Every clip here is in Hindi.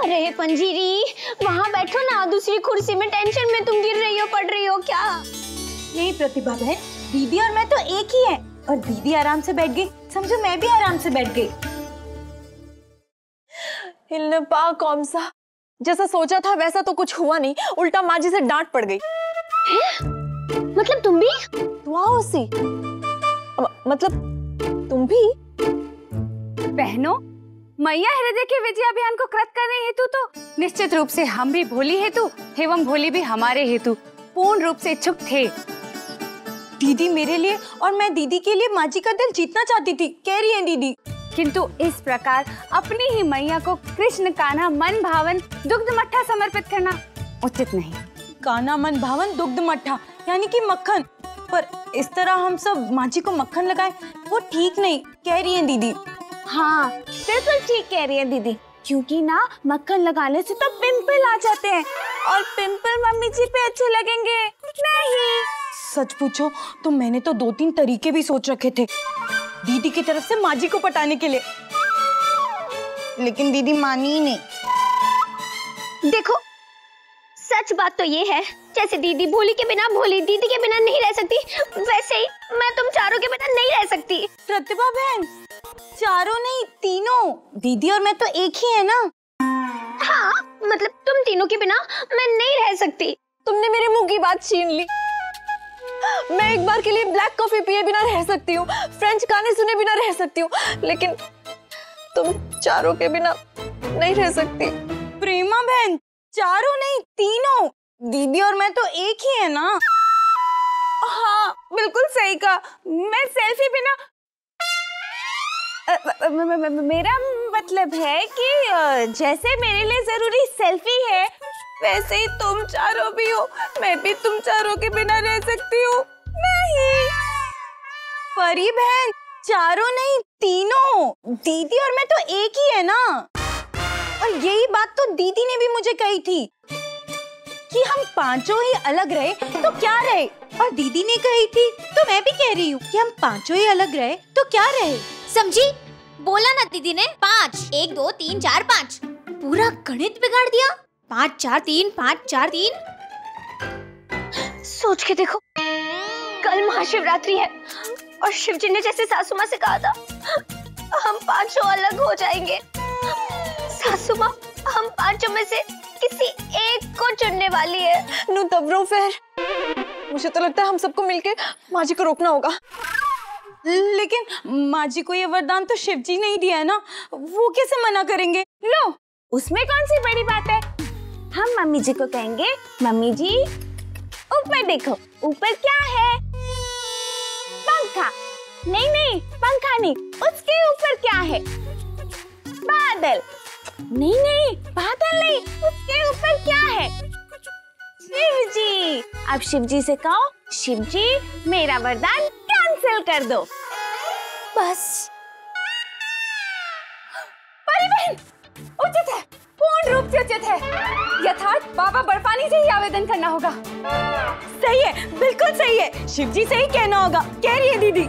अरे पंजीरी, वहाँ बैठो ना, दूसरी कुर्सी में। टेंशन में तुम गिर रही हो, पड़ रही हो क्या? नहीं प्रतिभा बहन, दीदी और मैं तो एक ही हैं। और दीदी आराम से बैठ गई, समझो मैं भी आराम से बैठ गई। हिलने पा कौन सा, जैसा सोचा था वैसा तो कुछ हुआ नहीं, उल्टा माँ जी से डांट पड़ गई। मतलब तुम भी? उसी मतलब तुम भी? बहनों, मैया हृदय के विजय अभियान को कृत करने हेतु तो निश्चित रूप से हम भी भोली हेतु एवं भोली भी हमारे हेतु पूर्ण रूप से इच्छुक थे। दीदी मेरे लिए और मैं दीदी के लिए माँ जी का दिल जीतना चाहती थी, कह रही है दीदी। किंतु इस प्रकार अपनी ही मैया को कृष्ण कान्हा मन भावन दुग्ध मट्ठा समर्पित करना उचित नहीं। कान्हा मन भावन दुग्ध मट्ठा यानी कि मक्खन, पर इस तरह हम सब माँ जी को मक्खन लगाए वो ठीक नहीं, कह रही है दीदी। हाँ बिल्कुल ठीक कह रही है दीदी, क्योंकि ना मक्खन लगाने से तो पिंपल आ जाते हैं और पिंपल मम्मी जी पे अच्छे लगेंगे नहीं। सच पूछो तो मैंने तो 2-3 तरीके भी सोच रखे थे दीदी की तरफ से माँ जी को पटाने के लिए, लेकिन दीदी मानी ही नहीं। देखो, सच बात तो ये है, जैसे दीदी भोली के बिना भोली दीदी के बिना नहीं रह सकती, वैसे ही मैं तुम चारों के बिना नहीं रह सकती। प्रतिभा बहन, चारों नहीं तीनों, दीदी और मैं तो एक ही है ना। हाँ, मतलब तुम तीनों के बिना मैं नहीं रह सकती। तुमने मेरे मुंह की बात छीन ली। मैं एक बार के लिए ब्लैक कॉफी पिए बिना रह सकती हूँ, फ्रेंच गाने सुने बिना रह सकती हूँ, लेकिन तुम चारों के बिना नहीं रह सकती। प्रेमा बहन, चारों नहीं तीनों, दीदी और मैं तो एक ही है ना। हाँ बिल्कुल सही कहा, मैं सेल्फी बिना मेरा मतलब है कि जैसे मेरे लिए जरूरी सेल्फी है वैसे ही तुम चारों भी हो, मैं भी तुम चारों के बिना रह सकती हूँ नहीं। परी बहन, चारों नहीं तीनों, दीदी और मैं तो एक ही है ना। और यही बात तो दीदी ने भी मुझे कही थी कि हम पांचों ही अलग रहे तो क्या रहे, और दीदी ने कही थी तो मैं भी कह रही हूँ कि हम पांचों ही अलग रहे तो क्या रहे। समझी? बोला ना दीदी ने 5, 1 2 3 4 5, पूरा गणित बिगाड़ दिया। 5 4 3 5 4 3। सोच के देखो, कल महाशिवरात्रि है और शिवजी ने जैसे सासू माँ से कहा था हम पांचों अलग हो जाएंगे। सासू माँ हम पांचों में से किसी एक को चुनने वाली है। नु तबरो फिर, मुझे तो लगता है हम सबको मिलके माँ जी को रोकना होगा। लेकिन माँ जी को ये वरदान तो शिव जी ने ही दिया है ना, वो कैसे मना करेंगे। लो, उसमें कौन सी बड़ी बात है। हम मम्मी जी को कहेंगे, मम्मी जी ऊपर देखो, ऊपर क्या है? पंखा। नहीं नहीं, पंखा नहीं, उसके ऊपर क्या है? बादल। नहीं नहीं, बादल नहीं, उसके ऊपर क्या है? शिव जी। अब शिव जी से कहो, शिव जी मेरा वरदान कैंसिल कर दो। बस। परी बहन, उचित है, पूर्ण रूप से उचित है। यथार्थ बाबा बर्फानी से ही आवेदन करना होगा। सही है, बिल्कुल सही है, शिव जी से ही कहना होगा, कह रही है दीदी।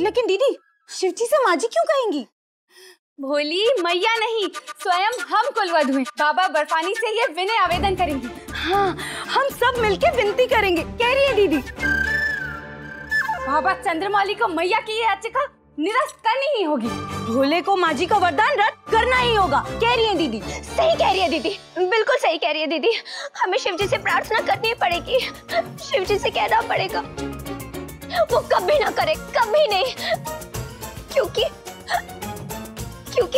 लेकिन दीदी, शिव जी से माँ जी क्यों कहेंगी? भोली मैया नहीं, स्वयं हम कुलवधु हैं, बाबा बर्फानी से ये विनय आवेदन करेंगी। हाँ, हम सब मिलके विनती करेंगे, कह रही है दीदी। बाबा चंद्रमौली को मैया की याचिका निरस्त करनी ही होगी। भोले को माँ जी का वरदान रद्द करना ही होगा, कह रही है दीदी। सही कह रही है दीदी, बिल्कुल सही कह रही है दीदी। हमें शिव जी से प्रार्थना करनी पड़ेगी, शिव जी से कहना पड़ेगा वो कभी ना करे, कभी नहीं, क्योंकि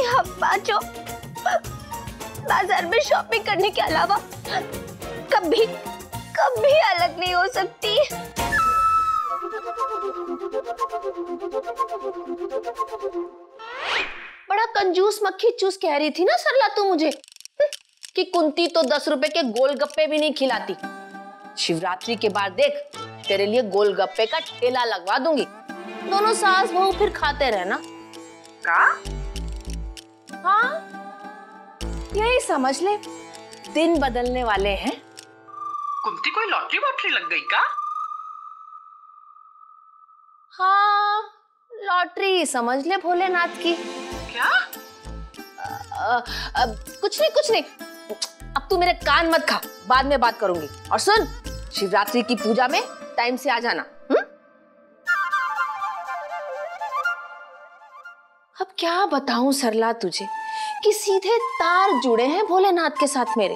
हम पांचों बाजार में शॉपिंग करने के अलावा कभी अलग नहीं हो सकती। बड़ा कंजूस मक्खी चूस कह रही थी ना सरला तू मुझे कि कुंती तो 10 रुपए के गोलगप्पे भी नहीं खिलाती। शिवरात्रि के बाद देख, तेरे लिए गोलगप्पे का ठेला लगवा दूंगी, दोनों सास बहू फिर खाते रहना। का? हाँ, यही समझ ले, दिन बदलने वाले हैं। कुंती कोई लॉटरी वॉटरी लग गई का? हाँ, लॉटरी समझ ले भोलेनाथ की। क्या? कुछ नहीं। अब तू मेरे कान मत खा, बाद में बात करूंगी। और सुन, शिवरात्रि की पूजा में टाइम से आ जाना। अब क्या बताऊं सरला तुझे कि सीधे तार जुड़े हैं भोलेनाथ के साथ मेरे।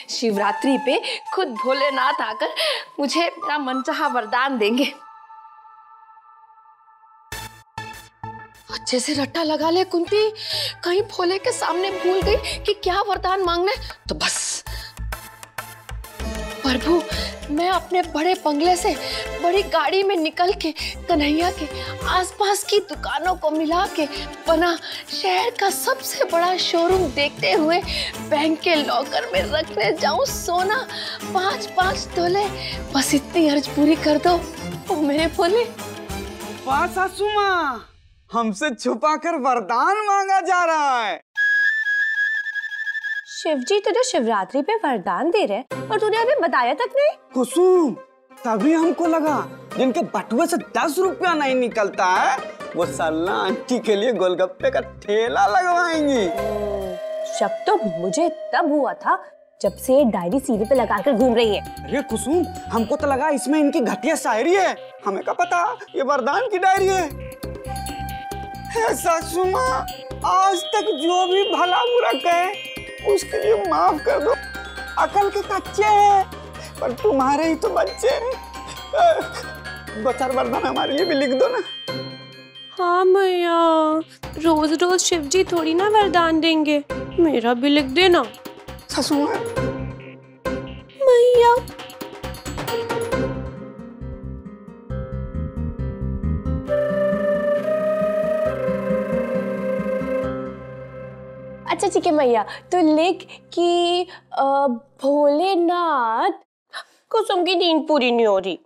शिवरात्रि पे खुद भोलेनाथ आकर मुझे मेरा मनचाहा वरदान देंगे। अच्छे से रट्टा लगा ले कुंती, कहीं भोले के सामने भूल गई कि क्या वरदान मांगना है तो बस। प्रभु, मैं अपने बड़े बंगले से बड़ी गाड़ी में निकल के कन्हैया के आसपास की दुकानों को मिला के बना शहर का सबसे बड़ा शोरूम देखते हुए बैंक के लॉकर में रखने जाऊं सोना 5-5 तोले। बस इतनी अर्ज पूरी कर दो ओ मेरे भोले। वाह सासू माँ, हमसे छुपाकर वरदान मांगा जा रहा है। शिवजी तुझे शिवरात्रि पे वरदान दे रहे और तूने अभी बताया तक नहीं। कुसुम, तभी हमको लगा जिनके बटुए से 10 रुपया नहीं निकलता है वो सरला आंटी के लिए गोलगप्पे का ठेला लगवाएंगी। शक तो मुझे तब हुआ था जब से डायरी सीधे पे लगाकर घूम रही है। अरे कुसुम, हमको तो लगा इसमें इनकी घटिया शायरी है, हमें क्या पता ये वरदान की डायरी है। सासू माँ, आज तक जो भी भला बुरा कहे उसके लिए माफ कर दो। अकल के कच्चे हैं पर तुम्हारे ही तो बच्चे हैं। 2-4 वरदान हमारे लिए भी लिख दो ना। हाँ मैया, रोज रोज शिवजी थोड़ी ना वरदान देंगे, मेरा भी लिख देना। सासू माँ, मैया अच्छा ठीक है मैया, तो लिख कि भोलेनाथ कुसुम की नींद पूरी नहीं हो रही।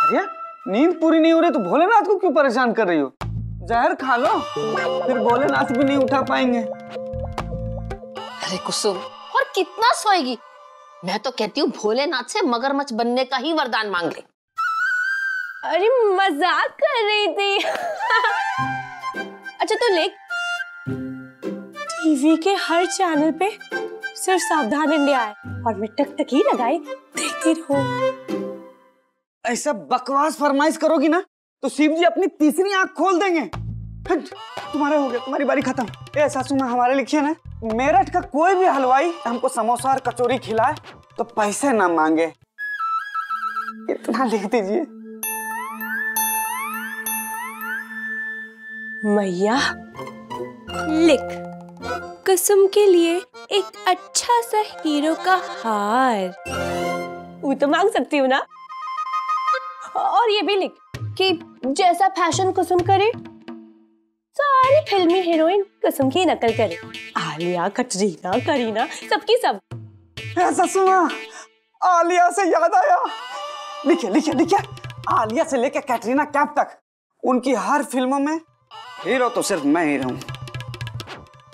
अरे नींद पूरी नहीं हो रही तो भोलेनाथ को क्यों परेशान कर रही हो? जहर खा लो, फिर भोलेनाथ भी नहीं उठा पाएंगे। अरे कुसुम, और कितना सोएगी? मैं तो कहती हूँ भोलेनाथ से मगरमच्छ बनने का ही वरदान मांग ले। अरे मजाक कर रही थी। अच्छा तो लिख, टीवी के हर चैनल पे सिर्फ सावधान इंडिया है और मैं टकटकी लगाए देखती रहूं। ऐसा बकवास फरमाइश करोगी ना तो शिव जी अपनी तीसरी आंख खोल देंगे। तुम्हारे हो गया, तुम्हारी बारी खत्म। ए सासू माँ, हमारे लिखिए ना, मेरठ का कोई भी हलवाई हमको समोसा और कचौरी खिलाए तो पैसे ना मांगे, इतना लिख दीजिए। मैया लिख, कुसुम के लिए एक अच्छा सा हीरो का हार। वो तो मांग सकती हूँ ना। और ये भी लिख कि जैसा फैशन कुसुम करे सारी फिल्मी हीरोइन कुसुम की नकल करे। आलिया, कटरीना, करीना, सबकी सब। सासू माँ, आलिया से याद आया, लिखिए आलिया से लेकर कैटरीना कैफ तक उनकी हर फिल्मों में हीरो तो सिर्फ मैं ही रहूं।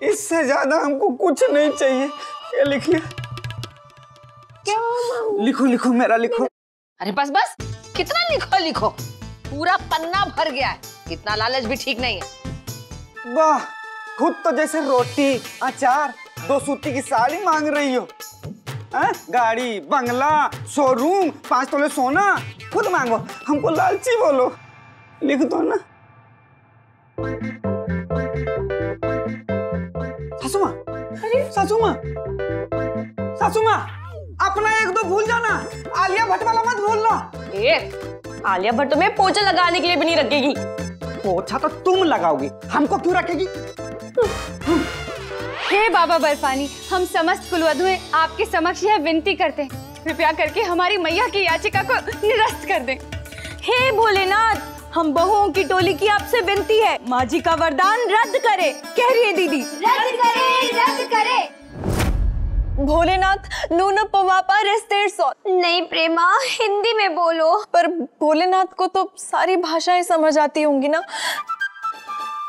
इससे ज्यादा हमको कुछ नहीं चाहिए। ये लिखिए। क्या लिखो मेरा लिखो। अरे बस, कितना लिखो, पूरा पन्ना भर गया है। इतना लालच भी ठीक नहीं है। वाह, खुद तो जैसे रोटी, अचार, 2 सूती की साड़ी मांग रही हो। गाड़ी, बंगला, शोरूम, 5 तोले सोना खुद मांगो, हमको लालची बोलो। लिख दो ना। सासू माँ, अपना 1-2 भूल जाना, आलिया भट्ट वाला मत भूलना। आलिया भट्ट में पोछा लगाने के लिए भी नहीं रखेगी। पोछा तो तुम लगाओगी, हमको क्यों रखेगी? हे बाबा बर्फानी, हम समस्त कुलवधुएं आपके समक्ष यह विनती करते हैं, कृपया करके हमारी मैया की याचिका को निरस्त कर दें। हे भोलेनाथ, हम बहुओं की टोली की आपसे विनती है, माँ जी का वरदान रद्द करे। कह रही है दीदी, रद्द करे। भोलेनाथ, नून पवापा रेस्तेर सो। नहीं प्रेमा, हिंदी में बोलो। पर भोलेनाथ को तो सारी भाषाएं समझ आती होंगी ना।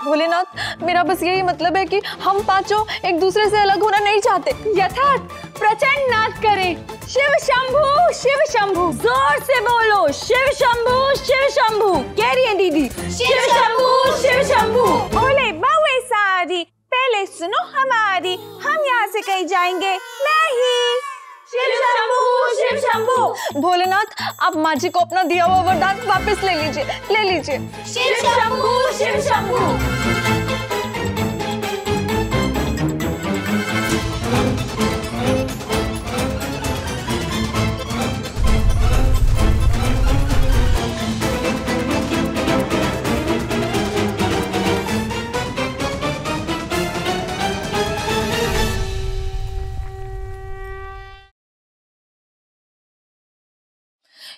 भोलेनाथ, मेरा बस यही मतलब है कि हम पांचों एक दूसरे से अलग होना नहीं चाहते। यथार्थ प्रचंड नाद करें। शिव शंभू, शिव शंभू। जोर से बोलो, शिव शंभू, शिव शंभू। कह रही है दीदी, शिव शंभू, शिव शंभू। बोले बावे सारी, पहले सुनो हमारी, हम यहाँ से कहीं जाएंगे नहीं। शिव शंभू, शिव शंभू। भोलेनाथ, आप माँ जी को अपना दिया हुआ वरदान वापस ले लीजिए, ले लीजिए। शिव शंभू, शिव शंभू।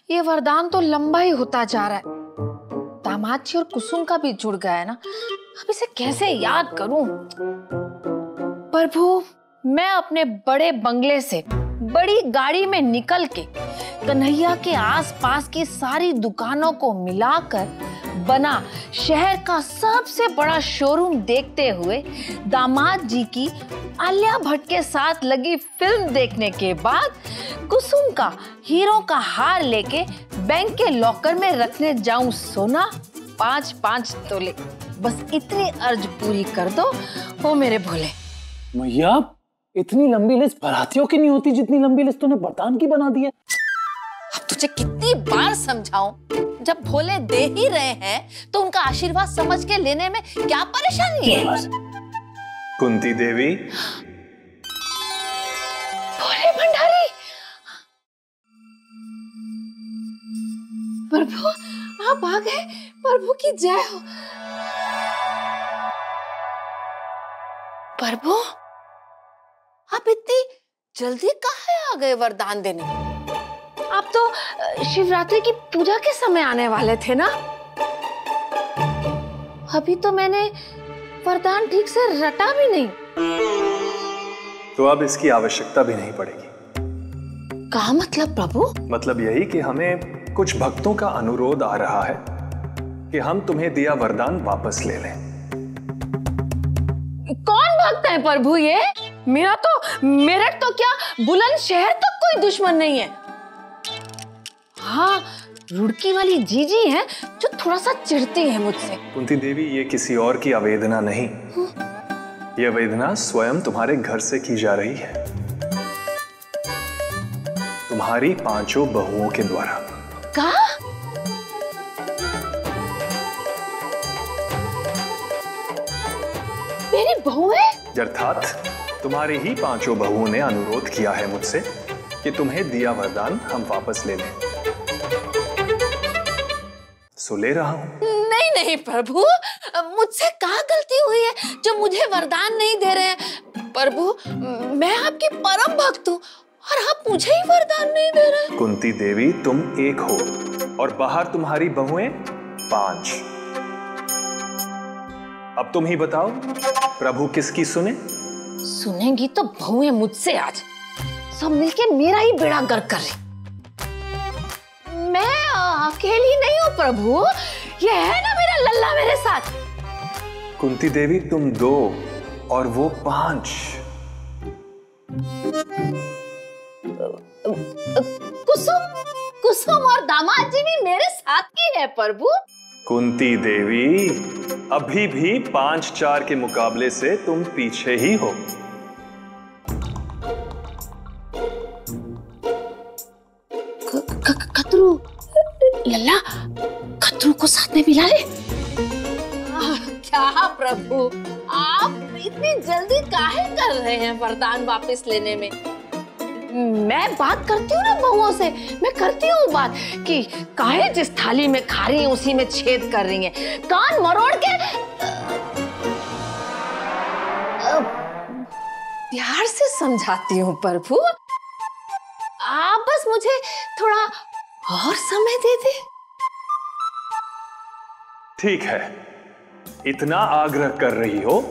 ये वरदान तो लंबा ही होता जा रहा है। दामाद जी और कुसुम का भी जुड़ गया है ना, अब इसे कैसे याद करूं? प्रभु, मैं अपने बड़े बंगले से बड़ी गाड़ी में निकल के कन्हैया के आसपास की सारी दुकानों को मिलाकर बना शहर का सबसे बड़ा शोरूम देखते हुए दामाद जी की आलिया भट्ट के साथ लगी फिल्म देखने के बाद कुसुम का हीरो का हार लेके बैंक के लॉकर में रखने जाऊं सोना 5-5 तोले। बस इतनी अर्ज पूरी कर दो ओ मेरे भोले। मैया, इतनी लंबी लिस्ट बारातियों की नहीं होती जितनी लंबी लिस्ट तूने वरदान की बना दी है। अब तुझे कितनी बार समझाऊं, जब भोले दे ही रहे हैं तो उनका आशीर्वाद समझ के लेने में क्या परेशानी है? कुंती देवी। भोले भंडारी। प्रभु, आप आ गए। प्रभु की जय हो। प्रभु, आप इतनी जल्दी काहे आ गए वरदान देने? आप तो शिवरात्रि की पूजा के समय आने वाले थे ना? अभी तो मैंने वरदान ठीक से रटा भी नहीं। तो अब इसकी आवश्यकता भी नहीं पड़ेगी। क्या मतलब प्रभु? मतलब यही कि हमें कुछ भक्तों का अनुरोध आ रहा है कि हम तुम्हें दिया वरदान वापस ले लें। कौन भक्त है प्रभु ये? मेरठ तो क्या बुलंदशहर तक कोई दुश्मन नहीं है। हाँ, रुड़की वाली जीजी है जो थोड़ा सा चिढ़ती है मुझसे। कुंती देवी, ये किसी और की आवेदना नहीं, यह वेदना स्वयं तुम्हारे घर से की जा रही है, तुम्हारी 5 बहुओं के द्वारा। क्या? मेरी बहुएं? अर्थात तुम्हारी ही 5 बहुओं ने अनुरोध किया है मुझसे कि तुम्हें दिया वरदान हम वापस ले लें। सो ले रहा हूं। नहीं नहीं प्रभु, मुझसे क्या गलती हुई है जो मुझे वरदान नहीं दे रहे हैं? प्रभु, मैं आपकी परम भक्त हूँ और आप मुझे ही वरदान नहीं दे रहे। कुंती देवी, तुम 1 हो और बाहर तुम्हारी बहुएं 5। अब तुम ही बताओ, प्रभु किसकी सुने? सुनेंगी तो बहुएं मुझसे आज। सब मिलके मेरा ही बेड़ा गर्क कर रही। मैं अकेली नहीं हूँ प्रभु, ये है ना मेरा लल्ला मेरे साथ। कुंती देवी, तुम 2 और वो 5। कुसुम और दामाद जी भी मेरे साथ ही है प्रभु। कुंती देवी, अभी भी 5-4 के मुकाबले से तुम पीछे ही हो। खतरू, लल्ला, खतरू को साथ में मिला ले। क्या प्रभु, आप इतनी जल्दी काहे कर रहे हैं वरदान वापस लेने में? मैं बात करती हूँ ना बहुओं से, मैं करती हूँ बात कि काहे जिस थाली में खा रही हैं उसी में छेद कर रही हैं। कान मरोड़ के प्यार से समझाती हूँ प्रभु। आप बस मुझे थोड़ा और समय दे दे। ठीक है, इतना आग्रह कर रही हो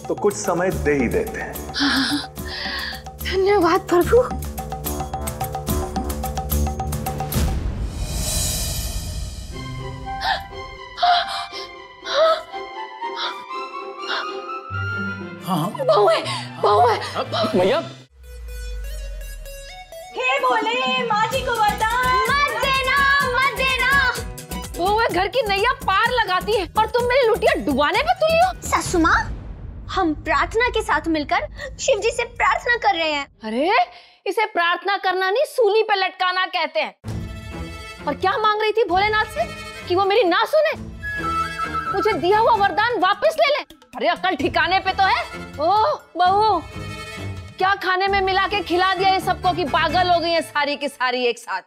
तो कुछ समय दे ही देते हैं। हाँ, धन्यवाद प्रभु। मैया, हे भोले, माँ जी को वरदान मत देना, मत देना। वो घर की नैया पार लगाती है और तुम मेरी लुटिया डुबाने पे तुली हो। सासू माँ, हम प्रार्थना के साथ मिलकर शिव जी से प्रार्थना कर रहे हैं। अरे इसे प्रार्थना करना नहीं, सूली पे लटकाना कहते हैं। और क्या मांग रही थी भोलेनाथ से कि वो मेरी ना सुने, मुझे दिया हुआ वरदान वापस ले ले। अरे अकल ठिकाने पे तो है। ओह बहू, क्या खाने में मिला के खिला दिया ये सबको कि पागल हो गई है सारी की सारी एक साथ।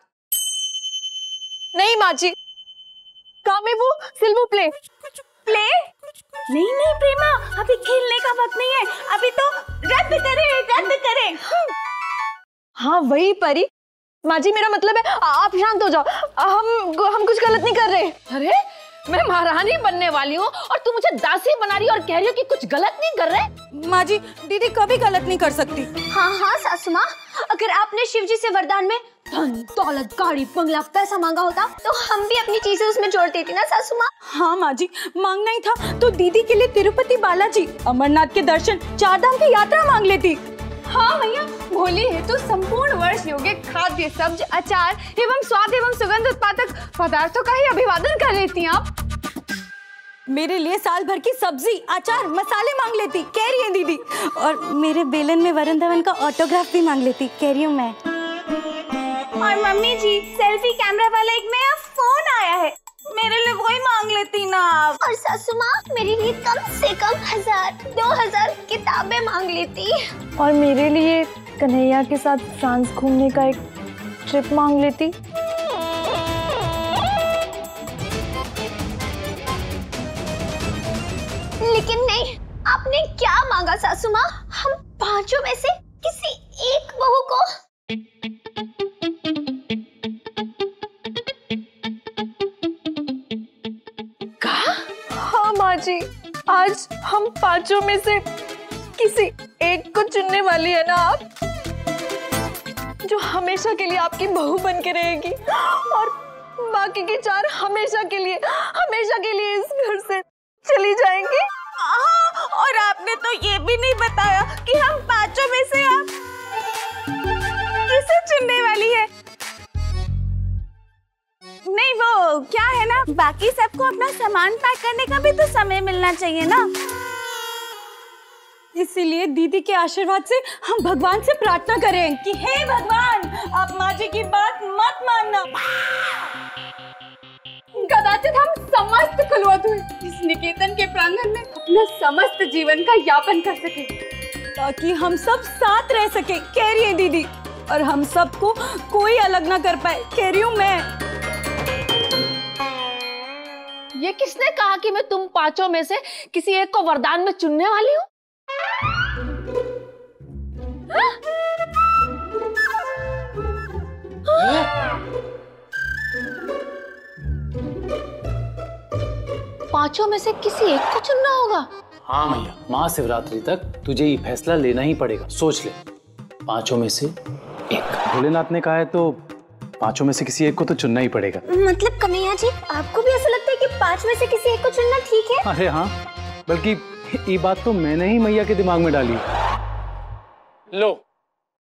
नहीं माँ जी, काम है वो सिल्वर प्ले। प्ले? नहीं नहीं प्रेमा, अभी खेलने का वक्त नहीं है, अभी तो रद्द करें। हाँ वही परी। माँ जी मेरा मतलब है आप शांत हो जाओ, हम कुछ गलत नहीं कर रहे। अरे मैं महारानी बनने वाली हूँ और तू मुझे दासी बना रही हो और कह रही हो कि कुछ गलत नहीं कर रहे। माँ जी, दीदी कभी गलत नहीं कर सकती। हाँ सासू माँ, अगर आपने शिव जी से वरदान में धन दौलत गाड़ी बंगला पैसा मांगा होता तो हम भी अपनी चीजें उसमें जोड़ देती ना सासू माँ। हाँ माँ जी, मांगना ही था तो दीदी के लिए तिरुपति बालाजी, अमरनाथ के दर्शन, 4 धाम की यात्रा मांग लेती। हाँ भैया, होली हेतु संपूर्ण वर्ष योग्य खाद्य सब्ज अचार एवं स्वाद एवं सुगंध उत्पादक पदार्थों का ही अभिवादन कर लेती हैं आप। मेरे लिए साल भर की सब्जी, अचार, मसाले मांग लेती, कह रही है दीदी। और मेरे बेलन में वरुण धवन का ऑटोग्राफ भी मांग लेती, कह रही हूँ मैं। और मम्मी जी, सेल्फी कैमरा वाला एक नया फोन आया है, मेरे लिए वही मांग लेती ना आप। और सासू माँ मेरे लिए कम से कम 1000-2000 किताबें मांग लेती। और मेरे लिए कन्हैया के साथ फ्रांस घूमने का एक ट्रिप मांग लेती। लेकिन नहीं, आपने क्या मांगा सासू माँ? हम पांचों में से किसी एक बहू को। हाँ माँ जी, आज हम पांचों में से किसी एक को चुनने वाली है ना आप, जो हमेशा के लिए आपकी बहू बन के रहेगी और बाकी की 4 हमेशा के लिए इस घर से चली जाएंगी। हाँ, और आपने तो ये भी नहीं बताया कि हम पांचों में से आप किसे चुनने वाली है। नहीं वो क्या है ना, बाकी सबको अपना सामान पैक करने का भी तो समय मिलना चाहिए ना। इसीलिए दीदी के आशीर्वाद से हम भगवान से प्रार्थना करें कि हे भगवान, आप माँ जी की बात मत मानना। कदाचित हम समस्त कुलवधु इस निकेतन के प्रांगण में अपना समस्त जीवन का यापन कर सके, ताकि हम सब साथ रह सके, कह रही है दीदी। और हम सबको कोई अलग ना कर पाए, कह रही हूँ मैं। ये किसने कहा कि मैं तुम पांचों में से किसी एक को वरदान में चुनने वाली हूँ? पांचों में से किसी एक को चुनना होगा। हाँ मैया, महाशिवरात्रि तक तुझे ये फैसला लेना ही पड़ेगा। सोच ले, पांचों में से एक। भोलेनाथ ने कहा है तो पांचों में से किसी एक को तो चुनना ही पड़ेगा। मतलब कन्हैया जी, आपको भी ऐसा लगता है कि 5 में से किसी एक को चुनना ठीक है? अरे हाँ, बल्कि ये बात तो मैंने ही मैया के दिमाग में डाली। लो,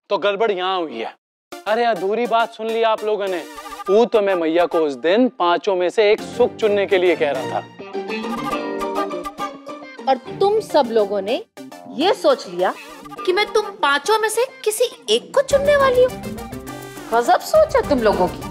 तो गड़बड़ यहाँ हुई है। अरे अधूरी बात सुन ली आप लोगों ने। वो तो मैं मैया को उस दिन पांचों में से एक सुख चुनने के लिए कह रहा था, और तुम सब लोगों ने ये सोच लिया कि मैं तुम पांचों में से किसी एक को चुनने वाली हूँ। गजब सोच है तुम लोगों की।